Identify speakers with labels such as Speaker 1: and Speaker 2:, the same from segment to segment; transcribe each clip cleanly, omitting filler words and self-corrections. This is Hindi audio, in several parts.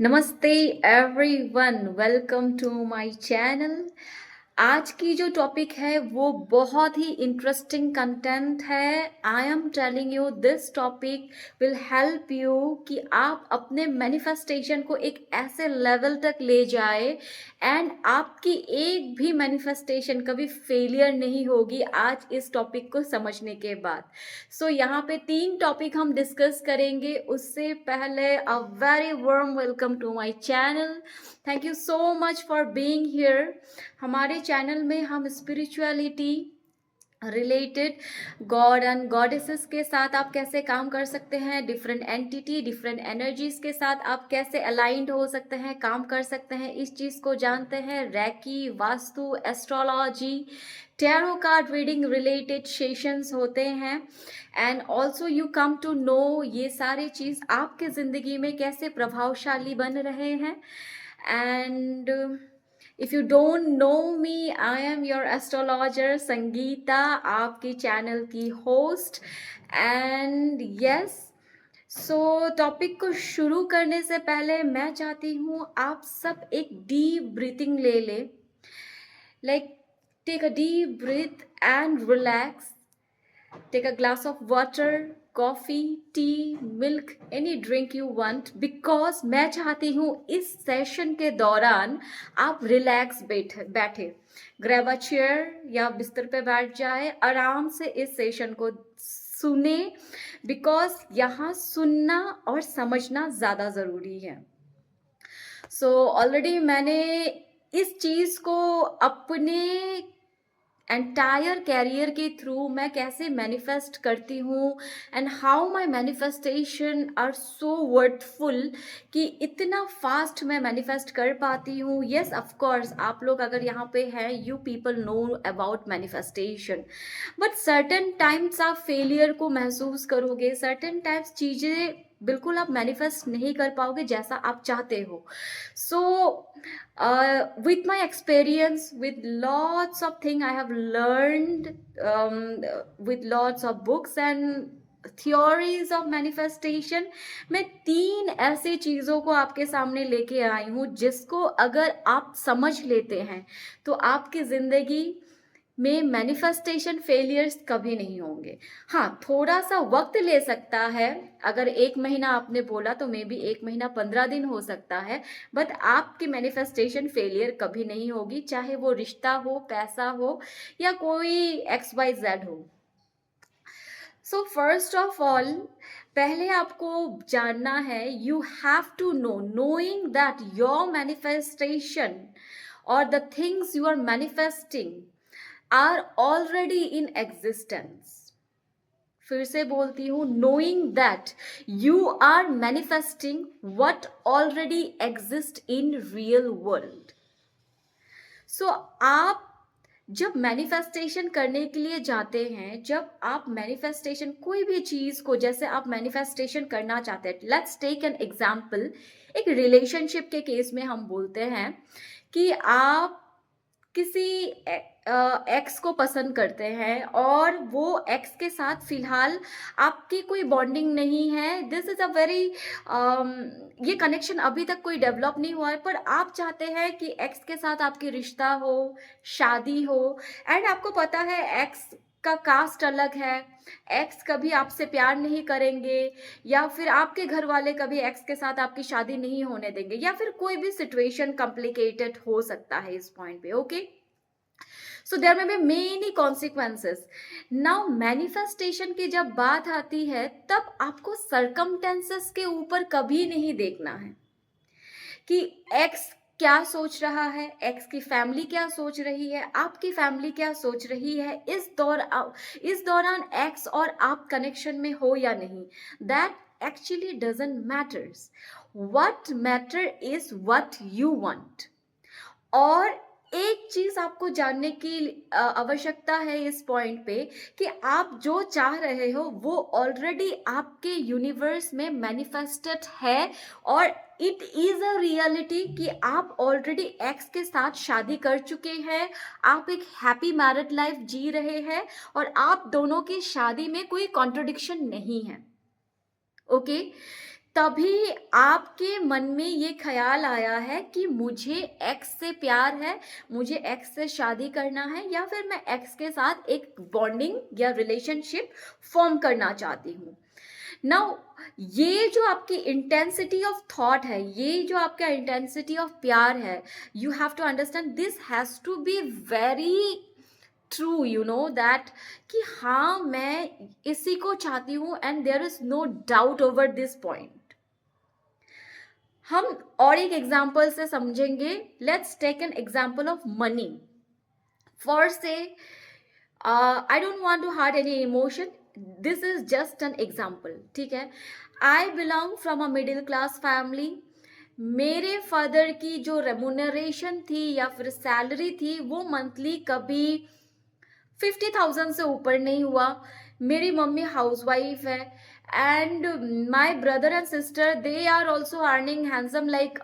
Speaker 1: नमस्ते everyone, welcome to my channel. आज की जो टॉपिक है वो बहुत ही इंटरेस्टिंग कंटेंट है। I am telling you this topic will help you कि आप अपने मैनिफेस्टेशन को एक ऐसे लेवल तक ले जाए एंड आपकी एक भी मैनिफेस्टेशन कभी फेलियर नहीं होगी आज इस टॉपिक को समझने के बाद। यहाँ पे 3 टॉपिक हम डिस्कस करेंगे। उससे पहले a very warm welcome to my channel. Thank you so much for being here. हमारे चैनल में हम spirituality related god and goddesses के साथ आप कैसे काम कर सकते हैं, डिफरेंट एंटिटी डिफरेंट एनर्जीज के साथ आप कैसे अलाइंड हो सकते हैं, काम कर सकते हैं, इस चीज़ को जानते हैं। Reiki, vastu, astrology, tarot card reading related sessions होते हैं and also you come to know ये सारे चीज़ आपके ज़िंदगी में कैसे प्रभावशाली बन रहे हैं। And if you don't know me, I am your astrologer Sangeeta, आपकी चैनल की होस्ट। एंड यस, टॉपिक को शुरू करने से पहले मैं चाहती हूँ आप सब एक डीप ब्रीथिंग ले ले। Like take a deep breath and relax. Take a glass of water, coffee, tea, milk, any drink you want, because मैं चाहती हूँ इस सेशन के दौरान आप रिलैक्स बैठे ग्रैब अ चेयर या बिस्तर पे बैठ जाए, आराम से इस सेशन को सुने, बिकॉज यहाँ सुनना और समझना ज़्यादा ज़रूरी है। ऑलरेडी मैंने इस चीज़ को अपने एंटायर कैरियर के थ्रू मैं कैसे मैनिफेस्ट करती हूँ and how my manifestation are so worthful कि इतना फास्ट मैं मैनिफेस्ट कर पाती हूँ। येस, ऑफ कोर्स आप लोग अगर यहाँ पे हैं, you people know about manifestation, but certain times आप फेलियर को महसूस करोगे, सर्टेन टाइम्स चीज़ें बिल्कुल आप मैनिफेस्ट नहीं कर पाओगे जैसा आप चाहते हो। With my experience, with lots of things I have learned, with lots of books and theories of manifestation, मैं 3 ऐसी चीज़ों को आपके सामने लेके आई हूँ जिसको अगर आप समझ लेते हैं तो आपकी ज़िंदगी में मैनिफेस्टेशन फेलियर्स कभी नहीं होंगे। हाँ, थोड़ा सा वक्त ले सकता है। अगर 1 महीना आपने बोला तो मे बी 1 महीना 15 दिन हो सकता है, बट आपकी मैनिफेस्टेशन फेलियर कभी नहीं होगी, चाहे वो रिश्ता हो, पैसा हो या कोई XYZ हो। फर्स्ट ऑफ ऑल, पहले आपको जानना है, you have to know, knowing that your manifestation और the things you are manifesting are already in existence। फिर से बोलती हूँ, knowing that you are manifesting what already exists in real world। आप जब मैनिफेस्टेशन करने के लिए जाते हैं, जब आप मैनिफेस्टेशन कोई भी चीज़ को, जैसे आप मैनिफेस्टेशन करना चाहते हैं, लेट्स टेक एन एग्जाम्पल। एक रिलेशनशिप के केस में हम बोलते हैं कि आप किसी एक्स को पसंद करते हैं और वो एक्स के साथ फिलहाल आपकी कोई बॉन्डिंग नहीं है। दिस इज़ अ वेरी ये कनेक्शन अभी तक कोई डेवलप नहीं हुआ है, पर आप चाहते हैं कि एक्स के साथ आपकी रिश्ता हो, शादी हो, एंड आपको पता है एक्स का कास्ट अलग है, एक्स कभी आपसे प्यार नहीं करेंगे, या फिर आपके घर वाले कभी एक्स के साथ आपकी शादी नहीं होने देंगे, या फिर कोई भी सिचुएशन कॉम्प्लिकेटेड हो सकता है इस पॉइंट पे। ओके, सो देयर में be many consequences. Now manifestation की जब बात आती है, तब आपको सरकमटेंसेस के ऊपर कभी नहीं देखना है कि एक्स क्या सोच रहा है, एक्स की फैमिली क्या सोच रही है, आपकी फैमिली क्या सोच रही है, इस दौरान एक्स और आप कनेक्शन में हो या नहीं। That actually doesn't matters. What matter is what you want. और एक चीज आपको जानने की आवश्यकता है इस पॉइंट पे कि आप जो चाह रहे हो वो ऑलरेडी आपके यूनिवर्स में मैनिफेस्टेड है, और इट इज अ रियलिटी कि आप ऑलरेडी एक्स के साथ शादी कर चुके हैं, आप एक हैप्पी मैरिड लाइफ जी रहे हैं, और आप दोनों की शादी में कोई कॉन्ट्रडिक्शन नहीं है। ओके, तभी आपके मन में ये ख्याल आया है कि मुझे एक्स से प्यार है, मुझे एक्स से शादी करना है, या फिर मैं एक्स के साथ एक बॉन्डिंग या रिलेशनशिप फॉर्म करना चाहती हूँ। नाउ ये जो आपकी इंटेंसिटी ऑफ थॉट है, ये जो आपका इंटेंसिटी ऑफ प्यार है, you have to understand this has to be very true, you know that, कि हाँ मैं इसी को चाहती हूँ and there is no doubt over this point. हम और एक एग्जाम्पल से समझेंगे। Let's take an example of money. For say I don't want to hurt any emotion, this is just an example, ठीक है। I belong from a middle class family. मेरे फादर की जो रेमुनरेशन थी या फिर सैलरी थी वो मंथली कभी 50,000 से ऊपर नहीं हुआ। मेरी मम्मी हाउसवाइफ है and my brother and sister they are also earning handsome, like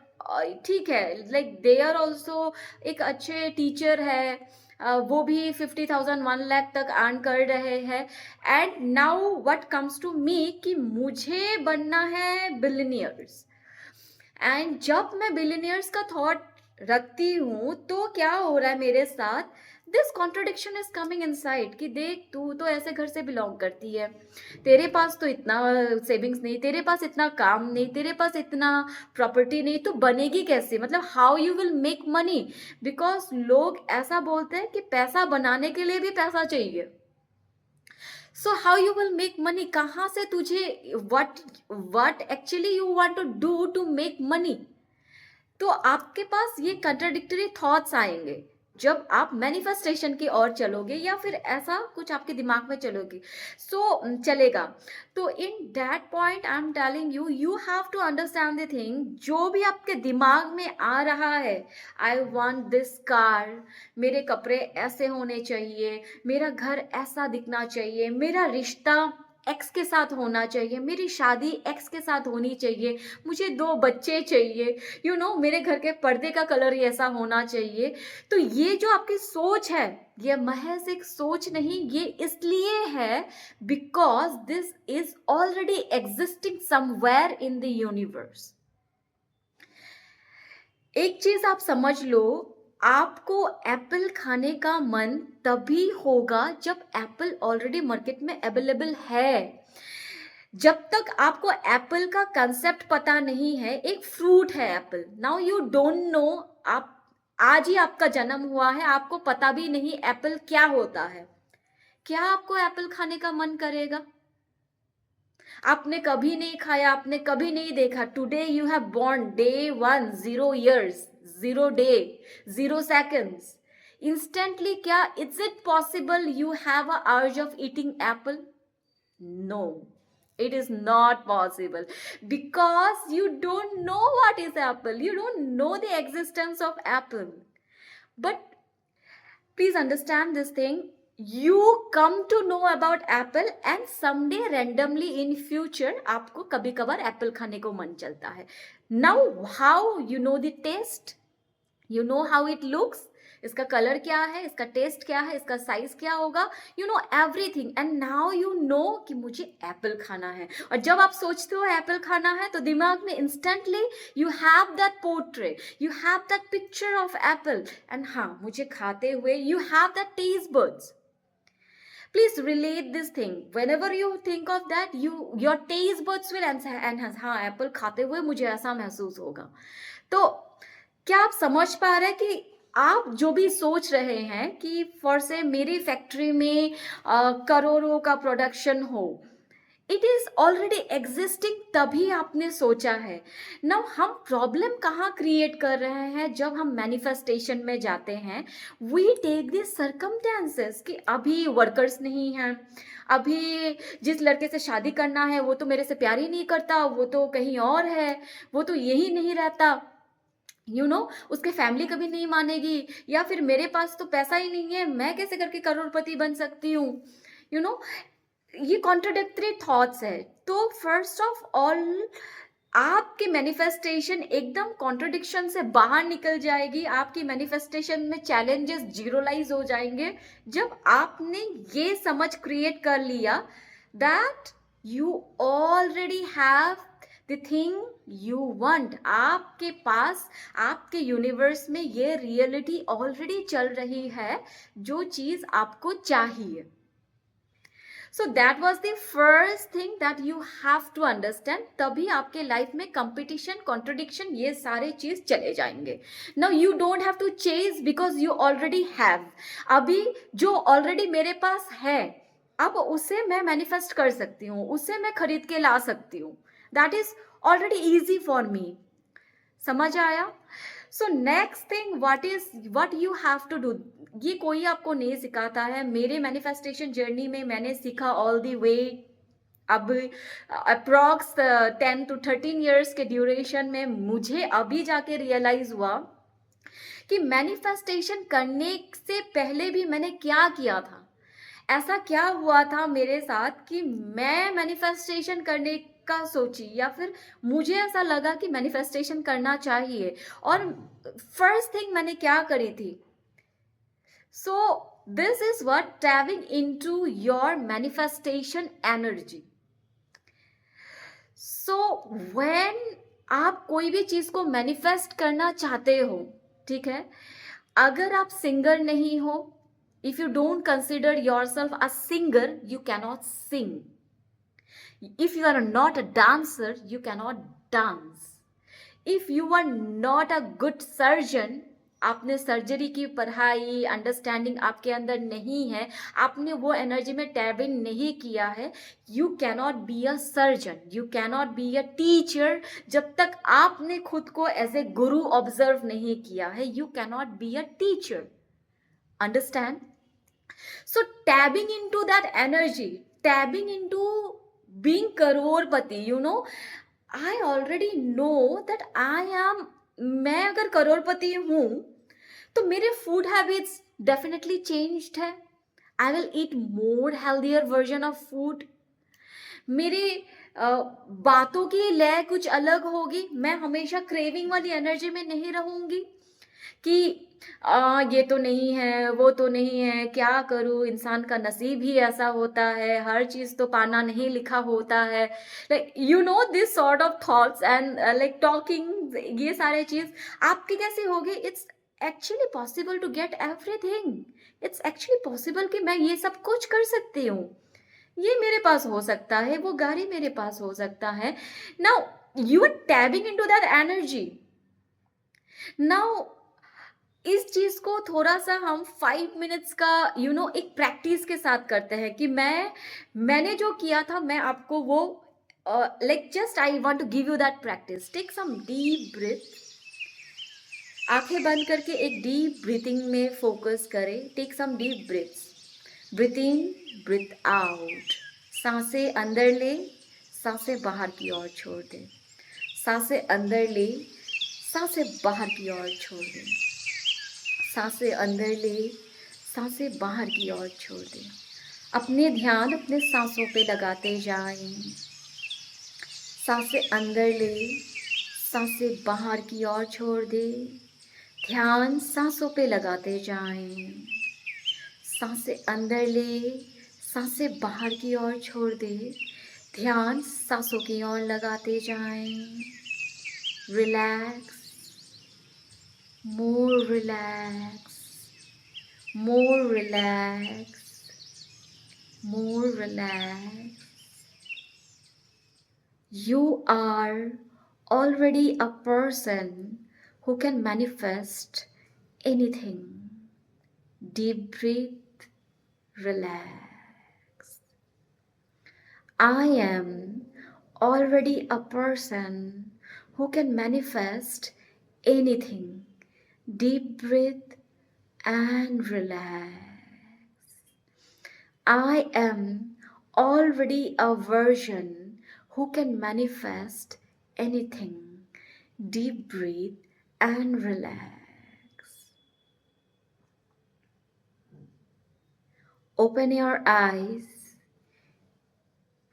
Speaker 1: ठीक है, लाइक दे आर ऑल्सो एक अच्छे टीचर है, वो भी 50,000 1 लाख तक अर्न कर रहे हैं। And now what comes to me कि मुझे बनना है बिलियनियर्स। एंड जब मैं बिलियनियर्स का थॉट रखती हूँ तो क्या हो रहा है मेरे साथ, this contradiction is coming inside कि देख तू तो ऐसे घर से बिलोंग करती है, तेरे पास तो इतना सेविंग्स नहीं, तेरे पास इतना काम नहीं, तेरे पास इतना प्रॉपर्टी नहीं, तो बनेगी कैसे, मतलब how you will make money. Because लोग ऐसा बोलते हैं कि पैसा बनाने के लिए भी पैसा चाहिए। So how you will make money, कहाँ से तुझे what actually you want to do to make money. तो आपके पास ये कंट्राडिक्टरी थॉट्स आएंगे जब आप मैनिफेस्टेशन की ओर चलोगे या फिर ऐसा कुछ आपके दिमाग में चलोगे चलेगा। तो in that point I am telling you, you have to understand the thing, जो भी आपके दिमाग में आ रहा है, आई वांट दिस कार, मेरे कपड़े ऐसे होने चाहिए, मेरा घर ऐसा दिखना चाहिए, मेरा रिश्ता एक्स के साथ होना चाहिए, मेरी शादी एक्स के साथ होनी चाहिए, मुझे 2 बच्चे चाहिए, यू नो मेरे घर के पर्दे का कलर ही ऐसा होना चाहिए। तो ये जो आपकी सोच है, ये महज एक सोच नहीं, ये इसलिए है because this is already existing somewhere in the universe. एक चीज आप समझ लो, आपको एप्पल खाने का मन तभी होगा जब एप्पल ऑलरेडी मार्केट में अवेलेबल है। जब तक आपको एप्पल का कंसेप्ट पता नहीं है, एक फ्रूट है Apple, now you don't know, आप आज ही आपका जन्म हुआ है, आपको पता भी नहीं एप्पल क्या होता है, क्या आपको एप्पल खाने का मन करेगा? आपने कभी नहीं खाया, आपने कभी नहीं देखा, today you have born day 1 0 years 0 day 0 seconds, instantly क्या is it possible you have a urge of eating apple? No, it is not possible because you don't know what is apple, you don't know the existence of apple. But please understand this thing, you come to know about apple and someday randomly in future आपको कभी कभार एप्पल खाने को मन चलता है। Now how you know the taste, you know how it looks, इसका कलर क्या है, इसका टेस्ट क्या है, इसका साइज क्या होगा, you know everything, and now you know कि मुझे एप्पल खाना है। और जब आप सोचते हो एप्पल खाना है तो दिमाग में instantly you have that portrait, you have that picture of Apple, and हाँ मुझे खाते हुए you have that taste buds. Please relate this thing. Whenever you think of that, your taste buds will enhance. हाँ एप्पल खाते हुए मुझे ऐसा महसूस होगा। तो क्या आप समझ पा रहे हैं कि आप जो भी सोच रहे हैं कि फॉर से मेरी फैक्ट्री में करोड़ों का प्रोडक्शन हो, इट इज ऑलरेडी एग्जिस्टिंग, तभी आपने सोचा है। नाउ हम प्रॉब्लम कहाँ क्रिएट कर रहे हैं, जब हम मैनिफेस्टेशन में जाते हैं, वी टेक दिस सर्कमस्टेंसेस कि अभी वर्कर्स नहीं हैं, अभी जिस लड़के से शादी करना है वो तो मेरे से प्यार ही नहीं करता, वो तो कहीं और है, वो तो यही नहीं रहता, यू नो उसके फैमिली कभी नहीं मानेगी, या फिर मेरे पास तो पैसा ही नहीं है, मैं कैसे करके करोड़पति बन सकती हूँ, यू नो ये कॉन्ट्राडिक्टरी थॉट्स है। तो फर्स्ट ऑफ ऑल आपकी मैनिफेस्टेशन एकदम कॉन्ट्रडिक्शन से बाहर निकल जाएगी, आपकी मैनिफेस्टेशन में चैलेंजेस जीरोलाइज हो जाएंगे जब आपने ये समझ क्रिएट कर लिया that you already have the thing you want, आपके पास, आपके यूनिवर्स में ये रियलिटी ऑलरेडी चल रही है, जो चीज आपको चाहिए. So that was the first thing that you have to understand. तभी आपके लाइफ में कंपटीशन, कॉन्ट्रोडिक्शन, ये सारे चीज चले जाएंगे. Now you don't have to chase because you already have. अभी जो ऑलरेडी मेरे पास है, अब उसे मैं मैनिफेस्ट कर सकती हूँ, उसे मैं खरीद के ला सकती हूँ. That is already easy for me. समझ आया? So next thing what you have to do. ये कोई आपको नहीं सिखाता है. मेरे मैनिफेस्टेशन जर्नी में मैंने सीखा ऑल द वे. अब अप्रॉक्स 10 to 13 years के ड्यूरेशन में मुझे अभी जाके रियलाइज हुआ कि मैनिफेस्टेशन करने से पहले भी मैंने क्या किया था. ऐसा क्या हुआ था मेरे साथ कि मैं मैनिफेस्टेशन करने का सोची, या फिर मुझे ऐसा लगा कि मैनिफेस्टेशन करना चाहिए. और फर्स्ट थिंग मैंने क्या करी थी. So this is what tapping into your manifestation energy. So when आप कोई भी चीज को मैनिफेस्ट करना चाहते हो, ठीक है, अगर आप सिंगर नहीं हो, if you don't consider yourself a singer, you cannot sing. If you are not a dancer, you cannot dance. If you are not a good surgeon, आपने सर्जरी की पढ़ाई, अंडरस्टैंडिंग आपके अंदर नहीं है, आपने वो एनर्जी में टैप इन नहीं किया है, you cannot be a surgeon, you cannot be a teacher. जब तक आपने खुद को एज ए गुरु ऑब्जर्व नहीं किया है, you cannot be a teacher. Understand? So tapping into that energy, tapping into being crorepati, you know, I already know that मैं अगर करोड़पति हूँ तो मेरे फूड हैबिट्स डेफिनेटली चेंज्ड है. I will eat more healthier version of food. मेरी बातों की लय कुछ अलग होगी. मैं हमेशा क्रेविंग वाली एनर्जी में नहीं रहूंगी कि ये तो नहीं है, वो तो नहीं है, क्या करूँ, इंसान का नसीब ही ऐसा होता है, हर चीज़ तो पाना नहीं लिखा होता है. Like you know this sort of thoughts and like talking, ये सारे चीज़ आपकी कैसे होगी. It's actually possible to get everything. It's actually possible कि मैं ये सब कुछ कर सकती हूँ. ये मेरे पास हो सकता है, वो गाड़ी मेरे पास हो सकता है. Now you are tapping into that energy. Now इस चीज को थोड़ा सा हम 5 minutes का एक प्रैक्टिस के साथ करते हैं कि मैंने जो किया था, मैं आपको वो like just I want to give you that practice. Take some deep breath. आंखें बंद करके एक डीप ब्रीथिंग में फोकस करें. Take some deep breaths. Breathe in, breathe out. सांसें अंदर ले, सांसें बाहर की ओर छोड़ दें. सांसें अंदर ले, सांसें बाहर की ओर छोड़ दें. सांसें अंदर ले, सांसें बाहर की ओर छोड़ दें. अपने ध्यान अपने सांसों पे लगाते जाएं. सांसें अंदर ले, सांसें बाहर की ओर छोड़ दें. ध्यान सांसों पे लगाते जाएं. सांसें अंदर ले, सांसें बाहर की ओर छोड़ दें. ध्यान सांसों की ओर लगाते जाएं. Relax, more relax, more relax, more relax. You are already a person who can manifest anything. Deep breath, relax. I am already a person who can manifest anything. Deep breath and relax. I am already a version who can manifest anything. Deep breath and relax. Open your eyes.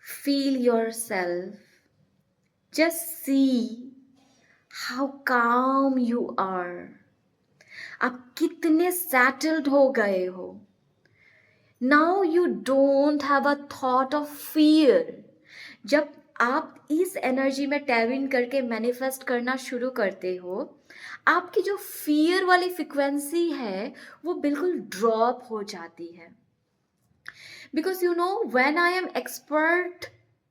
Speaker 1: Feel yourself. Just see how calm you are. आप कितने सेटल्ड हो गए हो. Now you don't have a thought of fear. जब आप इस एनर्जी में टैप इन करके मैनिफेस्ट करना शुरू करते हो, आपकी जो फियर वाली फ्रिक्वेंसी है वो बिल्कुल ड्रॉप हो जाती है। Because you know when I am expert,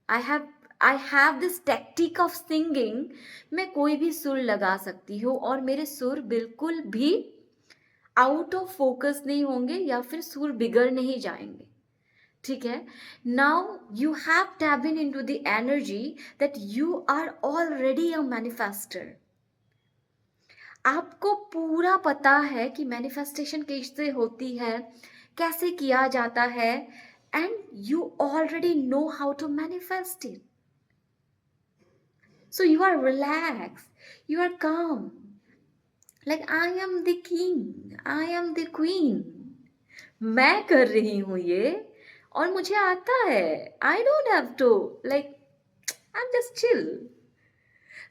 Speaker 1: I have this tactic of singing. मैं कोई भी सुर लगा सकती हूँ और मेरे सुर बिल्कुल भी आउट ऑफ फोकस नहीं होंगे या फिर सुर बिगड़ नहीं जाएंगे। ठीक है, now you have tap in into the energy that you are already a manifester. आपको पूरा पता है कि मैनिफेस्टेशन कैसे होती है, कैसे किया जाता है, and you already know how to manifest it. So you are relax, you are calm, like I am the king, I am the queen. मैं कर रही हूँ ये और मुझे आता है। I don't have to, like I am just chill.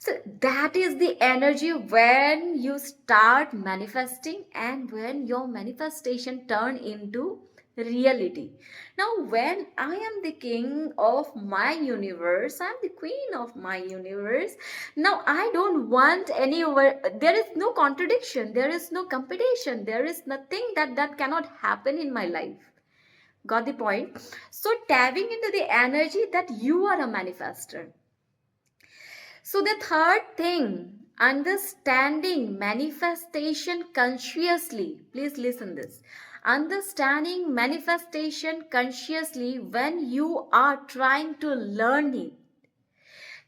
Speaker 1: So that is the energy when you start manifesting and when your manifestation turn into reality. Now when I am the king of my universe, I am the queen of my universe. Now I don't want anywhere, there is no contradiction, there is no competition, there is nothing that cannot happen in my life. Got the point? So tapping into the energy that you are a manifester. So the third thing, understanding manifestation consciously. Please listen this. Understanding manifestation consciously when you are trying to learn it.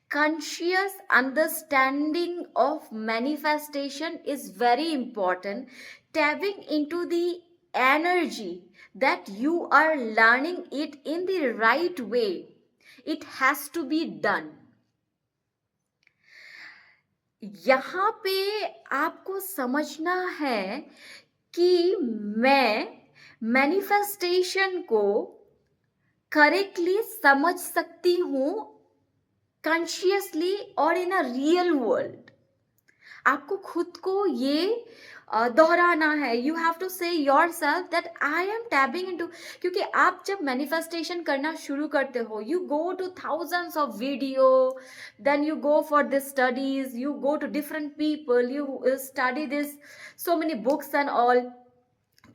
Speaker 1: Conscious understanding of manifestation is very important. Tapping into the energy that you are learning it in the right way. It has to be done. यहाँ पे आपको समझना है कि मैं मैनिफेस्टेशन को करेक्टली समझ सकती हूँ कॉन्शियसली और इन अ रियल वर्ल्ड। आपको खुद को ये दोहराना है। You have to say yourself that I am tapping into, क्योंकि आप जब मैनिफेस्टेशन करना शुरू करते हो, you go to thousands of video, then you go for this studies, you go to different people, you study this so many books and all.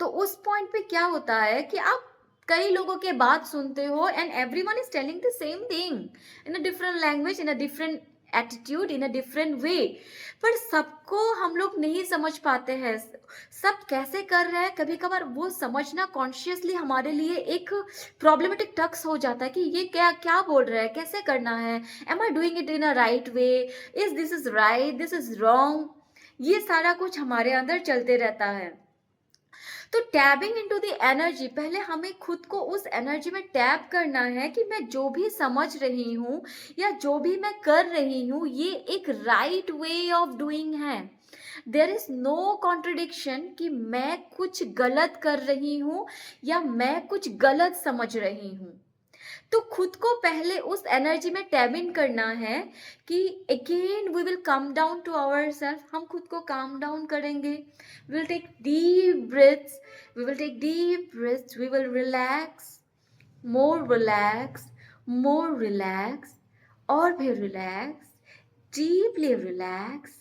Speaker 1: तो उस पॉइंट पे क्या होता है कि आप कई लोगों के बात सुनते हो and everyone is telling the same thing in a different language, in a different attitude, in a different way, पर सबको हम लोग नहीं समझ पाते हैं। सब कैसे कर रहे हैं, कभी कभार वो समझना कॉन्शियसली हमारे लिए एक प्रॉब्लमेटिक टक्स हो जाता है कि ये क्या क्या बोल रहा है, कैसे करना है, am I doing it in a right way, is this is right, this is wrong, ये सारा कुछ हमारे अंदर चलते रहता है। तो टैबिंग इनटू द एनर्जी, पहले हमें खुद को उस एनर्जी में टैप करना है कि मैं जो भी समझ रही हूँ या जो भी मैं कर रही हूँ ये एक राइट वे ऑफ डूइंग है। देयर इज नो कॉन्ट्रडिक्शन कि मैं कुछ गलत कर रही हूँ या मैं कुछ गलत समझ रही हूँ। तो खुद को पहले उस एनर्जी में टैप इन करना है कि again we will come down to ourself. हम खुद को काम डाउन करेंगे, we will take deep breaths, we will take deep breaths, we will relax, more relax, more relax, और भी रिलैक्स, डीपली रिलैक्स,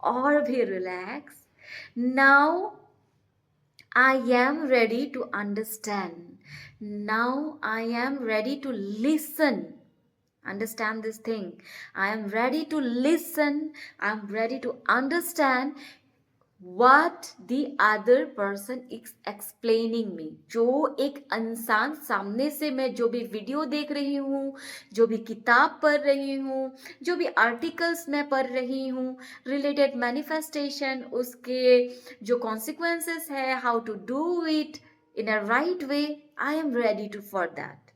Speaker 1: और भी relax. Now I am ready to understand. Now I am ready to listen. Understand this thing. I am ready to listen. I am ready to understand what the other person is explaining me. जो एक इंसान सामने से मैं जो भी वीडियो देख रही हूँ, जो भी किताब पढ़ रही हूँ, जो भी आर्टिकल्स मैं पढ़ रही हूँ रिलेटेड मैनिफेस्टेशन, उसके जो कॉन्सिक्वेंसेस है, how to do it in a right way, I am ready to for that.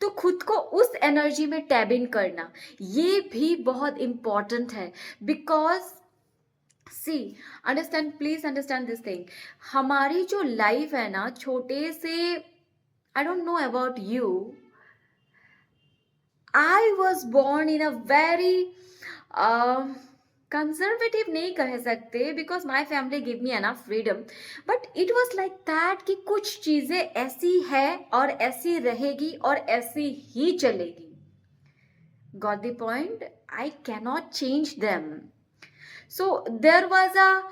Speaker 1: तो खुद को उस एनर्जी में टैप इन करना ये भी बहुत इम्पॉर्टेंट है। Because see understand, please understand this thing, हमारी जो लाइफ है ना, छोटे से, I don't know about you, I was born in a very conservative नहीं कह सकते, because my family give me enough freedom, but it was like that कि कुछ चीजें ऐसी है और ऐसी रहेगी और ऐसी ही चलेगी। Got the point? I cannot change them. So there was a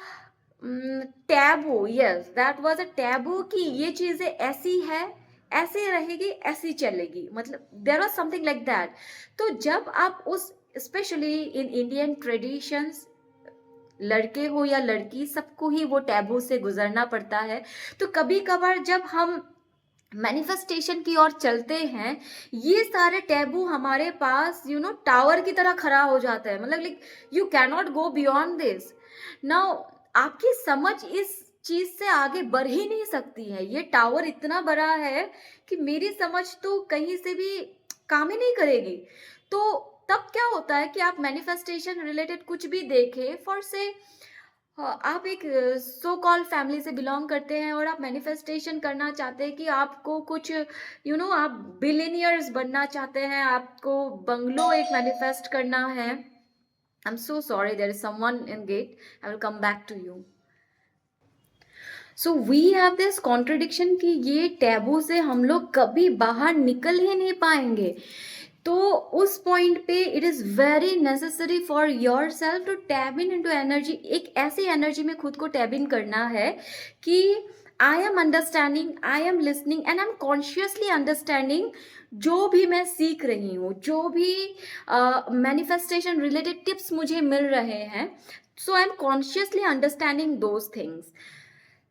Speaker 1: taboo. Yes, that was a taboo कि ये चीजें ऐसी है, ऐसे रहेगी, ऐसी चलेगी, मतलब there was something like that. तो जब आप उस, especially in Indian traditions, लड़के हो या लड़की, सबको ही वो टैबू से गुजरना पड़ता है. तो कभी कभार जब हम मैनिफेस्टेशन की ओर चलते हैं, ये सारे टैबू हमारे पास टावर की तरह खड़ा हो जाता है, मतलब like you can not go beyond this. Now आपकी समझ इस चीज से आगे बढ़ ही नहीं सकती है. ये टावर इतना बड़ा है कि मेरी समझ तो कहीं से भी काम ही नहीं करेगी. तो तब क्या होता है कि आप मैनिफेस्टेशन रिलेटेड कुछ भी देखें, फॉर से आप एक सो कॉल्ड फैमिली से बिलोंग करते हैं और आप मैनिफेस्टेशन करना चाहते हैं कि आपको कुछ आप बिलियनियर्स बनना चाहते हैं, आपको बंगलो एक मैनिफेस्ट करना है. I am so sorry, there is someone in gate, I will come back to you. So we have this contradiction कि ये टैबू से हम लोग कभी बाहर निकल ही नहीं पाएंगे. तो उस पॉइंट पे it is very necessary for yourself to tap in into energy. एक ऐसी एनर्जी में खुद को टैब इन करना है कि I am understanding, I am listening and I am consciously understanding जो भी मैं सीख रही हूँ, जो भी मैनिफेस्टेशन रिलेटेड टिप्स मुझे मिल रहे हैं. So I am consciously understanding those things.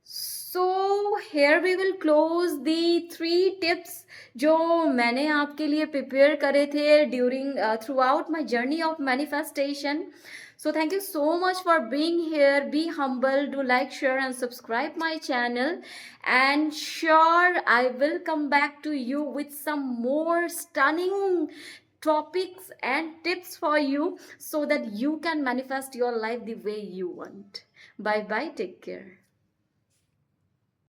Speaker 1: So here we will close the 3 tips जो मैंने आपके लिए प्रिपेयर करे थे during throughout my journey of manifestation. So thank you so much for being here. Be humble, do like, share and subscribe my channel, and sure I will come back to you with some more stunning topics and tips for you so that you can manifest your life the way you want. Bye bye, take care.